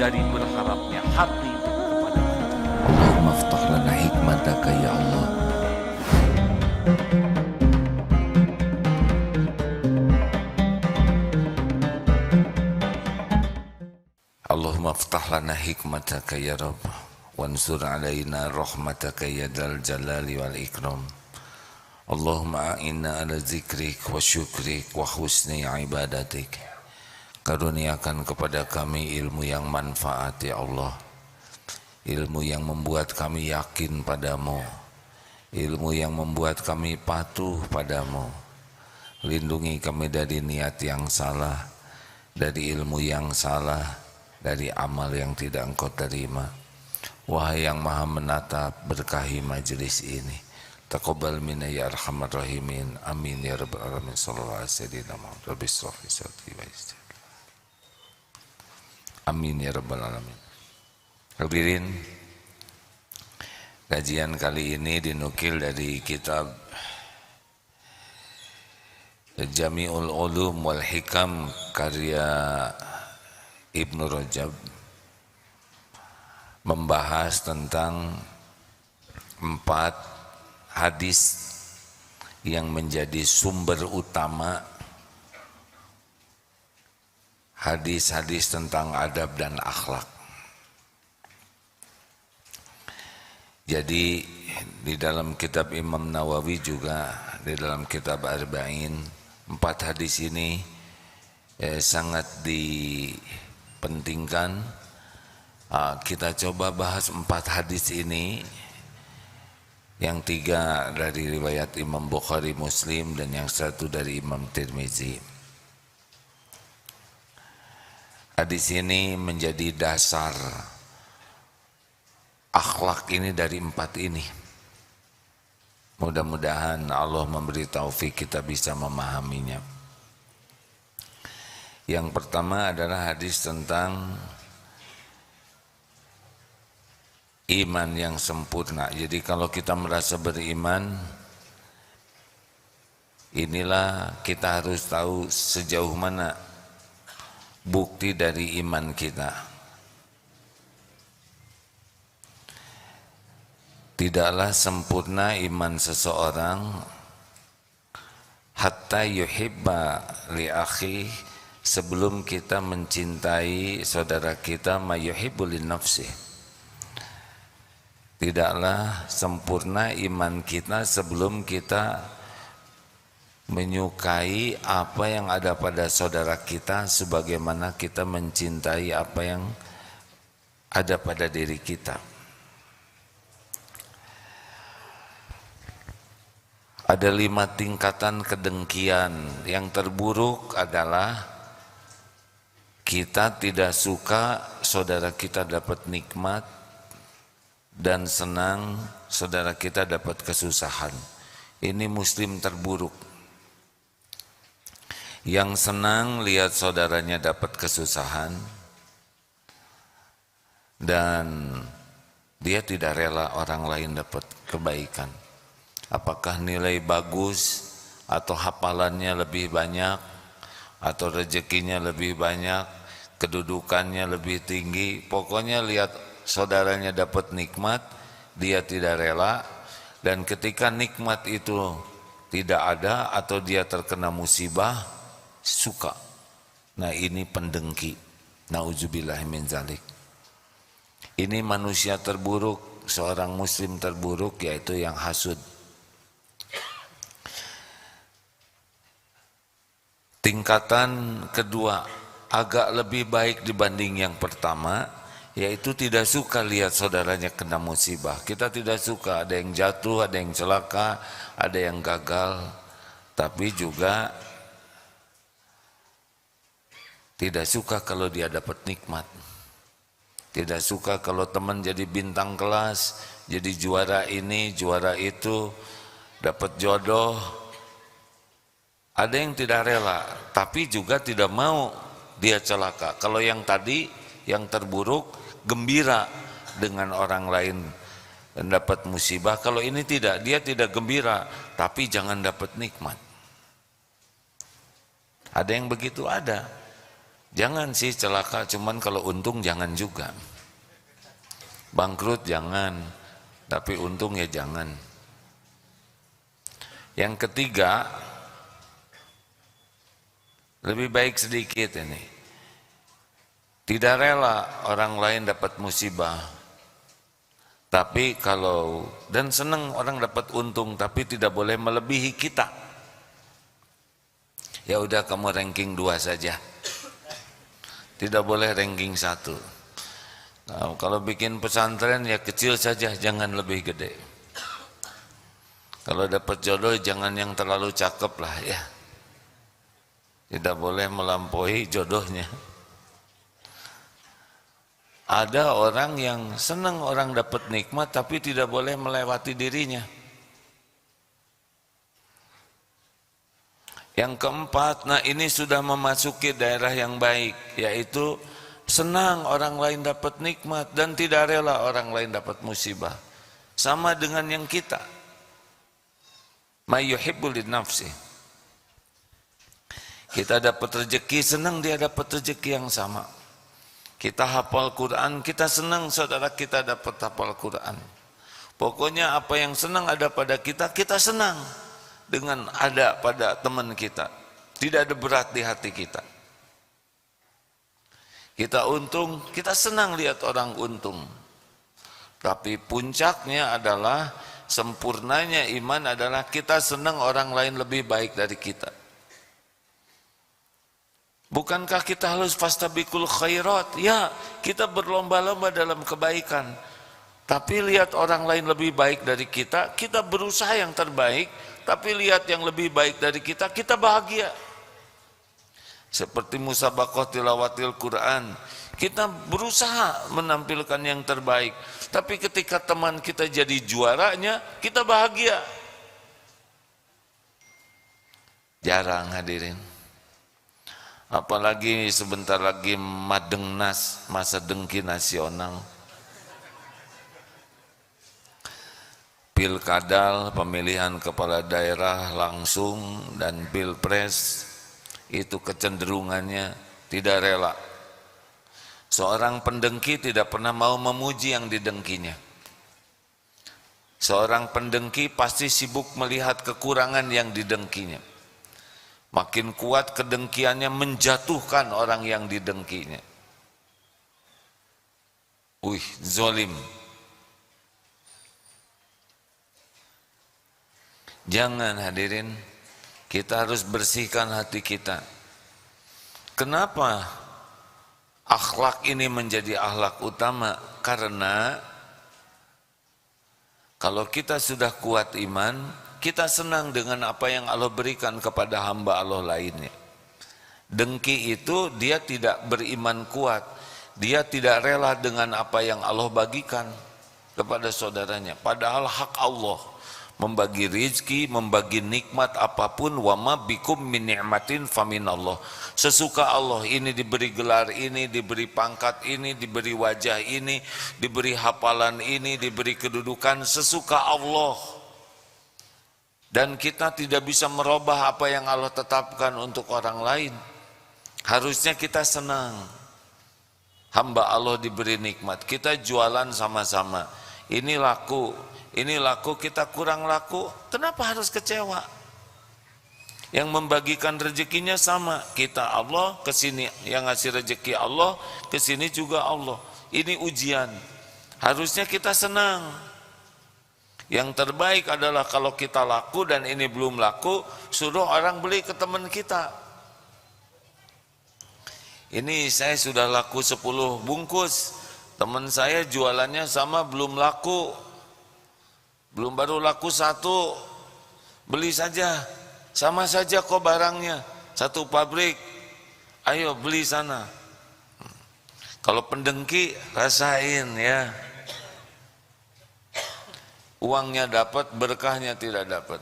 dari berharapnya hati kepada kita. Allahumma aftah lana hikmataka ya Allah. Allahumma aftah lana hikmataka ya Rabb, wansur alaina rahmataka ya dal jalali wal ikram. Allahumma a'inna ala zikrik wa syukrik wa husni ibadatik. Karuniakan kepada kami ilmu yang manfaat ya Allah, ilmu yang membuat kami yakin padamu, ilmu yang membuat kami patuh padamu. Lindungi kami dari niat yang salah, dari ilmu yang salah, dari amal yang tidak engkau terima. Wahai yang maha menatap, berkahi majelis ini. Taqabbal minna ya arhamar rahimin. Amin ya rabbal alamin. Sallallahu alaihi wasallam. Rabbi shrah li sadri wa yassir. Amin ya rabbal alamin. Hadirin, kajian kali ini dinukil dari kitab Jami'ul Ulum wal Hikam karya Ibnu Rajab, membahas tentang 4 hadis yang menjadi sumber utama hadis-hadis tentang adab dan akhlak. Jadi di dalam kitab Imam Nawawi juga, di dalam kitab Arba'in, 4 hadis ini sangat dipentingkan. Kita coba bahas 4 hadis ini, yang 3 dari riwayat Imam Bukhari Muslim dan yang 1 dari Imam Tirmizi. Hadis ini menjadi dasar akhlak ini dari 4 ini. Mudah-mudahan Allah memberi taufik kita bisa memahaminya. Yang pertama adalah hadis tentang iman yang sempurna. Jadi kalau kita merasa beriman, inilah kita harus tahu sejauh mana bukti dari iman kita. Tidaklah sempurna iman seseorang hatta yuhibba li akhi, sebelum kita mencintai saudara kita ma yuhibbu li nafsi. Tidaklah sempurna iman kita sebelum kita menyukai apa yang ada pada saudara kita sebagaimana kita mencintai apa yang ada pada diri kita. Ada 5 tingkatan kedengkian. Yang terburuk adalah kita tidak suka saudara kita dapat nikmat dan senang saudara kita dapat kesusahan. Ini muslim terburuk. Yang senang lihat saudaranya dapat kesusahan dan dia tidak rela orang lain dapat kebaikan. Apakah nilai bagus atau hafalannya lebih banyak atau rezekinya lebih banyak, kedudukannya lebih tinggi, pokoknya lihat saudaranya dapat nikmat, dia tidak rela, dan ketika nikmat itu tidak ada atau dia terkena musibah, suka. Nah ini pendengki. Nauzubillah min zalik. Ini manusia terburuk, seorang muslim terburuk, yaitu yang hasud. Tingkatan kedua agak lebih baik dibanding yang pertama, yaitu tidak suka lihat saudaranya kena musibah. Kita tidak suka, ada yang jatuh, ada yang celaka, ada yang gagal, tapi juga tidak suka kalau dia dapat nikmat. Tidak suka kalau teman jadi bintang kelas, jadi juara ini, juara itu, dapat jodoh. Ada yang tidak rela, tapi juga tidak mau dia celaka. Kalau yang tadi, yang terburuk, gembira dengan orang lain dapat musibah. Kalau ini tidak, dia tidak gembira, tapi jangan dapat nikmat. Ada yang begitu, ada. Jangan sih celaka, cuman kalau untung jangan juga. Bangkrut jangan, tapi untung ya jangan. Yang ketiga, lebih baik sedikit ini. Tidak rela orang lain dapat musibah. Tapi kalau, dan senang orang dapat untung, tapi tidak boleh melebihi kita. Ya udah kamu ranking 2 saja. Tidak boleh ranking 1. Nah, kalau bikin pesantren ya kecil saja, jangan lebih gede. Kalau dapat jodoh jangan yang terlalu cakep lah ya. Tidak boleh melampaui jodohnya. Ada orang yang senang orang dapat nikmat tapi tidak boleh melewati dirinya. Yang keempat, nah ini sudah memasuki daerah yang baik, yaitu senang orang lain dapat nikmat dan tidak rela orang lain dapat musibah. Sama dengan yang kita. May yuhibbu li nafsi. Kita dapat rezeki, senang dia dapat rezeki yang sama. Kita hafal Quran, kita senang saudara kita dapat hafal Quran. Pokoknya apa yang senang ada pada kita, kita senang dengan ada pada teman kita. Tidak ada berat di hati kita. Kita untung, kita senang lihat orang untung. Tapi puncaknya adalah, sempurnanya iman adalah kita senang orang lain lebih baik dari kita. Bukankah kita harus fastabiqul khairat? Ya, kita berlomba-lomba dalam kebaikan. Tapi lihat orang lain lebih baik dari kita, kita berusaha yang terbaik, tapi lihat yang lebih baik dari kita, kita bahagia. Seperti musabaqah tilawatil Quran, kita berusaha menampilkan yang terbaik, tapi ketika teman kita jadi juaranya, kita bahagia. Jarang hadirin. Apalagi sebentar lagi Madengnas, masa dengki nasional. Pilkada, pemilihan kepala daerah langsung, dan pilpres, itu kecenderungannya tidak rela. Seorang pendengki tidak pernah mau memuji yang didengkinya. Seorang pendengki pasti sibuk melihat kekurangan yang didengkinya. Makin kuat kedengkiannya menjatuhkan orang yang didengkinya. Zolim. Jangan hadirin, kita harus bersihkan hati kita. Kenapa akhlak ini menjadi akhlak utama? Karena kalau kita sudah kuat iman, kita senang dengan apa yang Allah berikan kepada hamba Allah lainnya. Dengki itu dia tidak beriman kuat, dia tidak rela dengan apa yang Allah bagikan kepada saudaranya. Padahal hak Allah membagi rizki, membagi nikmat apapun. Wa ma bikum min ni'matin faminallah. Sesuka Allah, ini diberi gelar ini, diberi pangkat ini, diberi wajah ini, diberi hafalan ini, diberi kedudukan, sesuka Allah. Dan kita tidak bisa merubah apa yang Allah tetapkan untuk orang lain. Harusnya kita senang. Hamba Allah diberi nikmat, kita jualan sama-sama. Ini laku, kita kurang laku. Kenapa harus kecewa? Yang membagikan rezekinya sama, kita Allah, kesini yang ngasih rezeki Allah, kesini juga Allah. Ini ujian. Harusnya kita senang. Yang terbaik adalah kalau kita laku dan ini belum laku, suruh orang beli ke teman kita. Ini saya sudah laku 10 bungkus, teman saya jualannya sama belum laku, belum baru laku 1, beli saja, sama saja kok barangnya, satu pabrik, ayo beli sana. Kalau pendengki rasain ya. Uangnya dapat, berkahnya tidak dapat.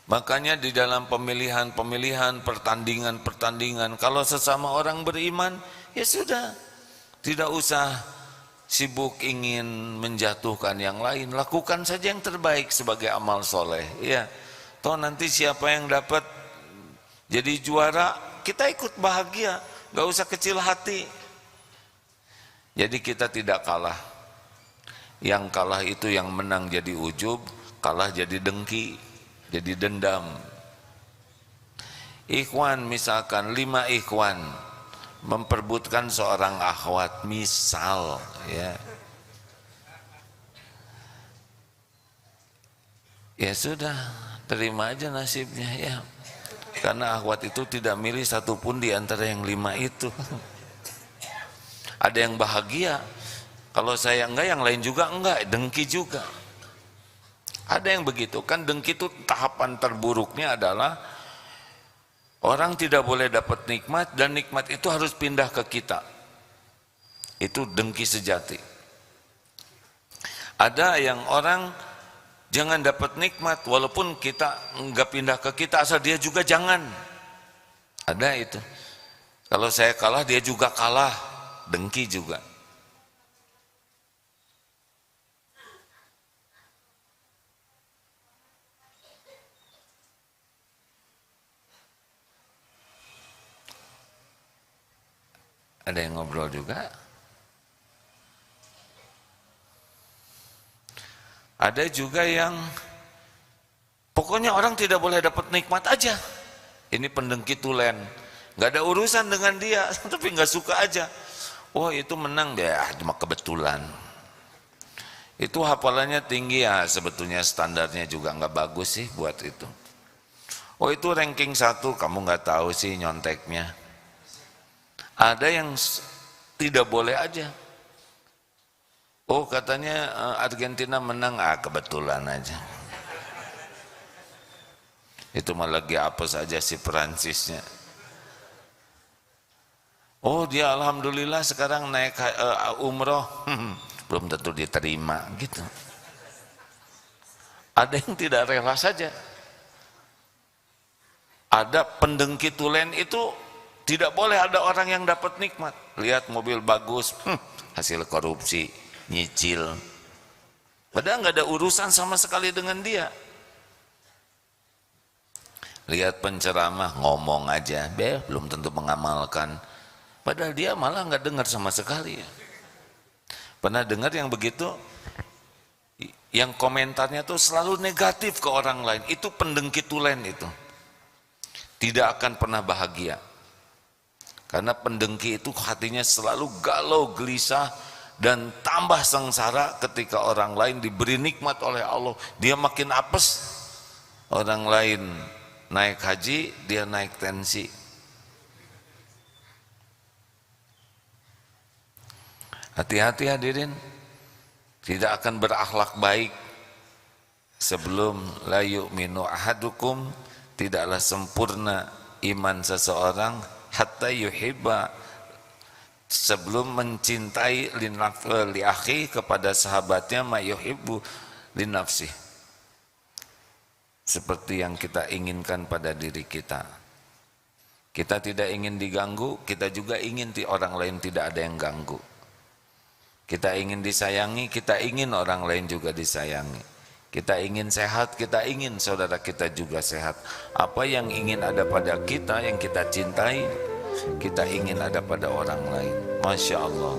Makanya di dalam pemilihan-pemilihan, pertandingan-pertandingan, kalau sesama orang beriman, ya sudah. Tidak usah sibuk ingin menjatuhkan yang lain. Lakukan saja yang terbaik sebagai amal soleh. Ya, toh nanti siapa yang dapat jadi juara, kita ikut bahagia, gak usah kecil hati. Jadi kita tidak kalah. Yang kalah itu yang menang jadi ujub, kalah jadi dengki, jadi dendam. Ikhwan, misalkan 5 ikhwan memperbutkan seorang akhwat, misal ya. Ya sudah, terima aja nasibnya ya. Karena akhwat itu tidak milih satupun di antara yang 5 itu. Ada yang bahagia, kalau saya enggak, yang lain juga enggak, dengki juga. Ada yang begitu, kan dengki itu tahapan terburuknya adalah orang tidak boleh dapat nikmat dan nikmat itu harus pindah ke kita. Itu dengki sejati. Ada yang orang jangan dapat nikmat walaupun kita enggak pindah ke kita, asal dia juga jangan. Ada itu. Kalau saya kalah dia juga kalah, dengki juga. Ada yang ngobrol juga. Ada juga yang pokoknya orang tidak boleh dapat nikmat aja. Ini pendengki tulen, nggak ada urusan dengan dia, tapi nggak suka aja. Oh itu menang dia, cuma kebetulan. Itu hafalannya tinggi ya, sebetulnya standarnya juga nggak bagus sih buat itu. Oh itu ranking 1, kamu nggak tahu sih nyonteknya. Ada yang tidak boleh aja. Oh katanya Argentina menang, kebetulan aja. Itu malah lagi apa saja si Perancisnya. Oh dia alhamdulillah sekarang naik umroh, belum tentu diterima gitu. Ada yang tidak rela saja. Ada pendengki tulen itu tidak boleh ada orang yang dapat nikmat. Lihat mobil bagus, hasil korupsi, nyicil. Padahal nggak ada urusan sama sekali dengan dia. Lihat penceramah, ngomong aja, belum tentu mengamalkan. Padahal dia malah nggak dengar sama sekali. Pernah dengar yang begitu? Yang komentarnya tuh selalu negatif ke orang lain. Itu pendengki tulen itu. Tidak akan pernah bahagia. Karena pendengki itu hatinya selalu galau, gelisah, dan tambah sengsara ketika orang lain diberi nikmat oleh Allah. Dia makin apes. Orang lain naik haji, dia naik tensi. Hati-hati hadirin. Tidak akan berakhlak baik sebelum la yu'minu ahadukum, tidaklah sempurna iman seseorang hatta yuhibba, sebelum mencintai li akhi, kepada sahabatnya, ma yuhibbu li nafsi, seperti yang kita inginkan pada diri kita. Kita tidak ingin diganggu, kita juga ingin orang lain tidak ada yang ganggu. Kita ingin disayangi, kita ingin orang lain juga disayangi. Kita ingin sehat, kita ingin saudara kita juga sehat. Apa yang ingin ada pada kita, yang kita cintai, kita ingin ada pada orang lain. Masya Allah.